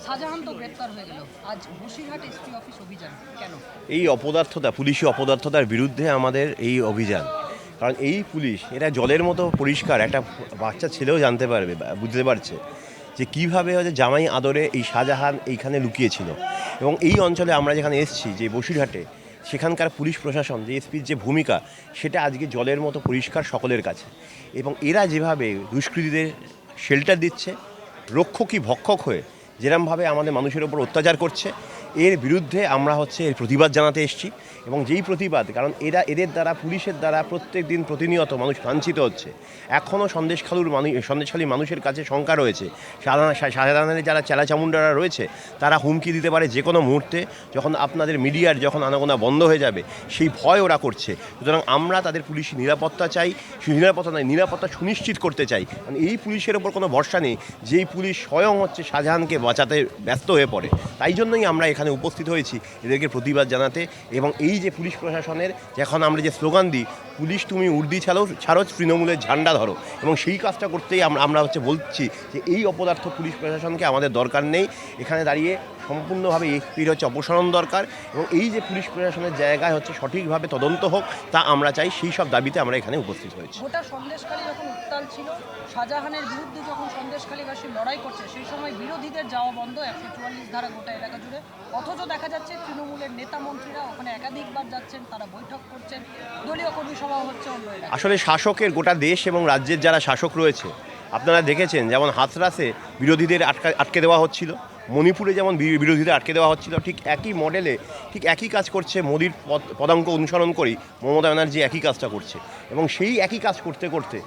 শাহজাহান তো গ্রেপ্তার হয়ে গেল, আজ বসিরহাট এসপি অফিস অভিযান কেন? এই অপদার্থতা, পুলিশি অপদার্থতার বিরুদ্ধে আমাদের এই অভিযান। কারণ এই পুলিশ এরা জলের মতো পরিষ্কার, একটা বাচ্চা ছেলেও জানতে পারবে, বুঝতে পারছে যে কীভাবে হচ্ছে জামাই আদরে এই শাহজাহান এইখানে লুকিয়েছিল। এবং এই অঞ্চলে আমরা যেখানে এসেছি, যে বসিরহাটে, সেখানকার পুলিশ প্রশাসন, যে এসপির যে ভূমিকা, সেটা আজকে জলের মতো পরিষ্কার সকলের কাছে। এবং এরা যেভাবে দুষ্কৃতীদের শেল্টার দিচ্ছে, রক্ষকই ভক্ষক হয়ে যেরমভাবে আমাদের মানুষের ওপর অত্যাচার করছে, এর বিরুদ্ধে আমরা এর প্রতিবাদ জানাতে এসেছি। এবং যেই প্রতিবাদ, কারণ এদের দ্বারা, পুলিশের দ্বারা প্রত্যেক দিন প্রতিনিয়ত মানুষ লাঞ্ছিত হচ্ছে। এখনও সন্দেশখালী মানুষের কাছে শঙ্কা রয়েছে, শাহজাহানের যারা চেলাচামুন্ডারা রয়েছে, তারা হুমকি দিতে পারে যে কোনো মুহূর্তে, যখন আপনাদের মিডিয়ার যখন আনাগোনা বন্ধ হয়ে যাবে, সেই ভয় ওরা করছে। সুতরাং আমরা তাদের পুলিশি নিরাপত্তা চাই, নিরাপত্তা সুনিশ্চিত করতে চাই। কারণ এই পুলিশের ওপর কোনো ভরসা নেই, যেই পুলিশ স্বয়ং শাহজাহানকে বাঁচাতে ব্যস্ত হয়ে পড়ে। তাই জন্যই আমরা এখানে উপস্থিত হয়েছি, এদেরকে প্রতিবাদ জানাতে। এবং এই যে পুলিশ প্রশাসনের যখন আমরা যে স্লোগান দিই, পুলিশ তুমি উর্দি ছাড়ো, তৃণমূলের ঝান্ডা ধরো, এবং সেই কাজটা করতেই আমরা বলছি যে এই অপদার্থ পুলিশ প্রশাসনকে আমাদের দরকার নেই। এখানে দাঁড়িয়ে সম্পূর্ণভাবে এসপির অপসারণ দরকার। এবং এই যে পুলিশ প্রশাসনের জায়গায় সঠিকভাবে তদন্ত হোক, তা আমরা চাই। সেই সব দাবিতে আমরা এখানে উপস্থিত হয়েছি। গোটা সন্দেশখালী যখন উত্তাল ছিল, শাহজাহানের বিরুদ্ধে যখন সন্দেশখালীবাসী লড়াই করছে, সেই সময় বিরোধীদের যাওয়া বন্ধ, 144 ধারা গোটা এলাকা জুড়ে। অথচ দেখা যাচ্ছে তৃণমূলের নেতা মন্ত্রীরা ওখানে একাধিকবার যাচ্ছেন, তারা বৈঠক করছেন, দলীয় কর্মী সভা হচ্ছে অন্য এলাকায়। আসলে শাসকের, গোটা দেশ এবং রাজ্যের যারা শাসক রয়েছে, আপনারা দেখেছেন যেমন হাতরাসে বিরোধীদের আটকে দেওয়া হচ্ছিল, মণিপুরে যেমন বিরোধীদের আটকে দেওয়া হচ্ছিল, ঠিক একই মডেলে, ঠিক একই কাজ করছে মোদির পদাঙ্ক অনুসরণ করেই মমতা ব্যানার্জি একই কাজটা করছে। এবং সেই একই কাজ করতে করতে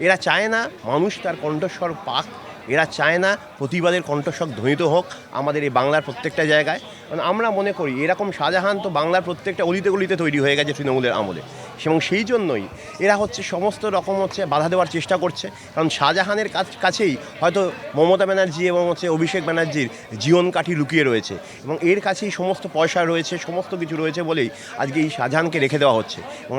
এরা চায় না মানুষ তার কণ্ঠস্বর পাক, এরা চায় না প্রতিবাদের কণ্ঠস্বর ধ্বনিত হোক আমাদের এই বাংলার প্রত্যেকটা জায়গায়। কারণ আমরা মনে করি এরকম শাহজাহান তো বাংলার প্রত্যেকটা অলিতে গলিতে তৈরি হয়ে গেছে তৃণমূলের আমলে। এবং সেই জন্যই এরা সমস্ত রকম বাধা দেওয়ার চেষ্টা করছে। কারণ শাহজাহানের কাছেই হয়তো মমতা ব্যানার্জি এবং অভিষেক ব্যানার্জির জীবন কাঠি লুকিয়ে রয়েছে, এবং এর কাছেই সমস্ত পয়সা রয়েছে, সমস্ত কিছু রয়েছে বলেই আজকে এই শাহজাহানকে রেখে দেওয়া হচ্ছে। এবং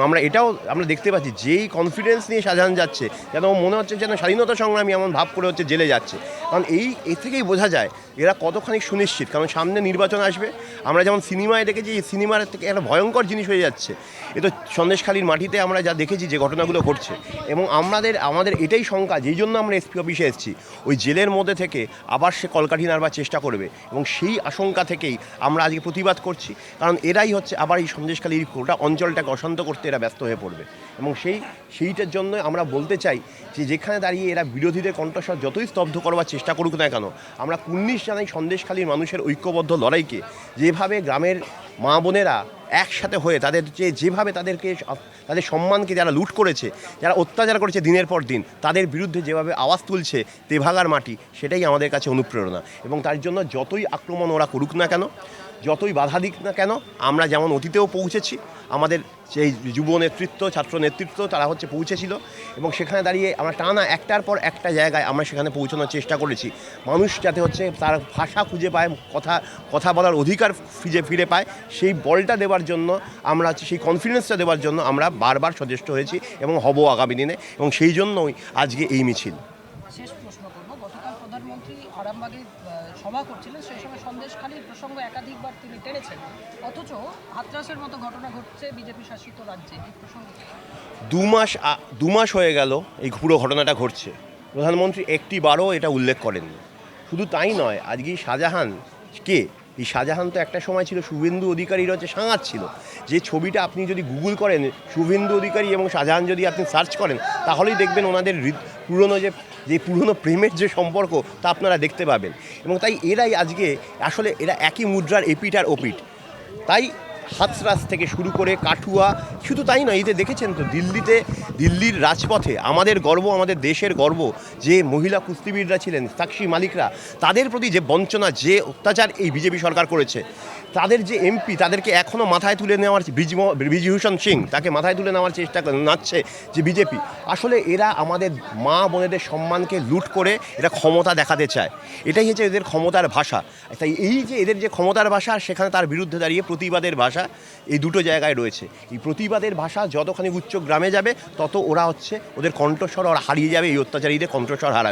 আমরা দেখতে পাচ্ছি যেই কনফিডেন্স নিয়ে শাহজাহান যাচ্ছে, যেন মনে হচ্ছে যেন স্বাধীনতা সংগ্রামী এমন ভাব করে জেলে যাচ্ছে। কারণ এর থেকেই বোঝা যায় এরা কতখানি সুনিশ্চিত। কারণ সামনে নির্বাচন আসবে, আমরা যেমন সিনেমায় দেখেছি, এই সিনেমার থেকে একটা ভয়ঙ্কর জিনিস হয়ে যাচ্ছে। এ তো সন্দেশখালীর মাটিতে আমরা যা দেখেছি যে ঘটনাগুলো ঘটছে। এবং আমাদের এটাই শঙ্কা, যেই জন্য আমরা এসপি অফিসে এসেছি, ওই জেলের মধ্যে থেকে আবার সে কলকাঠি নাড়বার চেষ্টা করবে। এবং সেই আশঙ্কা থেকেই আমরা আজকে প্রতিবাদ করছি। কারণ এরাই আবার এই সন্দেশখালীর গোটা অঞ্চলটাকে অশান্ত করতে এরা ব্যস্ত হয়ে পড়বে। এবং সেইটার জন্য আমরা বলতে চাই যে যেখানে দাঁড়িয়ে এরা বিরোধীদের কণ্ঠস্বর যতই স্তব্ধ করবার চেষ্টা করুক না কেন, আমরা কুর্নিশ জানাই সন্দেশখালীর মানুষের ঐক্যবদ্ধ লড়াইকে। যেভাবে গ্রামের মা বোনেরা একসাথে হয়ে যেভাবে তাদের সম্মানকে যারা লুট করেছে, যারা অত্যাচার করেছে দিনের পর দিন, তাদের বিরুদ্ধে যেভাবে আওয়াজ তুলছে তেভাগার মাটি, সেটাই আমাদের কাছে অনুপ্রেরণা। এবং তার জন্য যতই আক্রমণ ওরা করুক না কেন, যতই বাধা দিক না কেন, আমরা যেমন অতীতেও পৌঁছেছি, আমাদের সেই যুব নেতৃত্ব, ছাত্র নেতৃত্ব তারা পৌঁছেছিল। এবং সেখানে দাঁড়িয়ে আমরা টানা একটার পর একটা জায়গায় আমরা সেখানে পৌঁছানোর চেষ্টা করেছি। মানুষ যাতে তার ভাষা খুঁজে পায়, কথা বলার অধিকার ফিরে পায়, সেই বলটা দেওয়ার জন্য আমরা সেই কনফিডেন্সটা দেওয়ার জন্য আমরা বারবার সচেষ্ট হয়েছি এবং হব আগামী দিনে। এবং সেই জন্যই আজকে এই মিছিল। শেষ প্রশ্ন করব, গতকাল প্রধানমন্ত্রী আরামবাগে সভা করছিলেন, সেই সময় সন্দেশখালীর প্রসঙ্গ একাধিকবার তিনি টেনেছেন, অথচ হাতরাসের মতো ঘটনা ঘটছে বিজেপি শাসিত রাজ্যে। এই প্রসঙ্গে 2 মাস হয়ে গেল এই পুরো ঘটনাটা ঘটছে, প্রধানমন্ত্রী একটিবারও এটা উল্লেখ করেননি। শুধু তাই নয়, আজকে শাহজাহান কে? এই শাহজাহান তো একটা সময় ছিল শুভেন্দু অধিকারীর সাঙাত ছিল। যে ছবিটা আপনি যদি গুগল করেন, শুভেন্দু অধিকারী এবং শাহজাহান যদি আপনি সার্চ করেন, তাহলেই দেখবেন ওনাদের পুরনো প্রেমের যে সম্পর্ক, তা আপনারা দেখতে পাবেন। এবং তাই এরাই আজকে এরা একই মুদ্রার এপিঠ আর ওপিঠ। তাই হাতরাস থেকে শুরু করে কাঠুয়া, শুধু তাই নয়, এতে দেখেছেন তো দিল্লির রাজপথে আমাদের গর্ব, আমাদের দেশের গর্ব যে মহিলা কুস্তিবীররা ছিলেন, সাক্ষী মালিকরা, তাদের প্রতি যে বঞ্চনা, যে অত্যাচার এই বিজেপি সরকার করেছে, তাদের যে এমপি, তাদেরকে এখনও মাথায় তুলে নেওয়ার, ব্রিজভূষণ সিং, তাকে মাথায় তুলে নেওয়ার চেষ্টা নাচছে যে বিজেপি। আসলে এরা আমাদের মা বোনেদের সম্মানকে লুট করে এরা ক্ষমতা দেখাতে চায়। এটাই এদের ক্ষমতার ভাষা। তাই এই যে এদের যে ক্ষমতার ভাষা, সেখানে তার বিরুদ্ধে দাঁড়িয়ে প্রতিবাদের ভাষা, এই দুটো জায়গায় রয়েছে। এই প্রতিবাদের ভাষা যতখানি উচ্চ গ্রামে যাবে, তত ওরা ওদের কণ্ঠস্বর হারিয়ে যাবে, এই অত্যাচারীদের কণ্ঠস্বর হারাবে।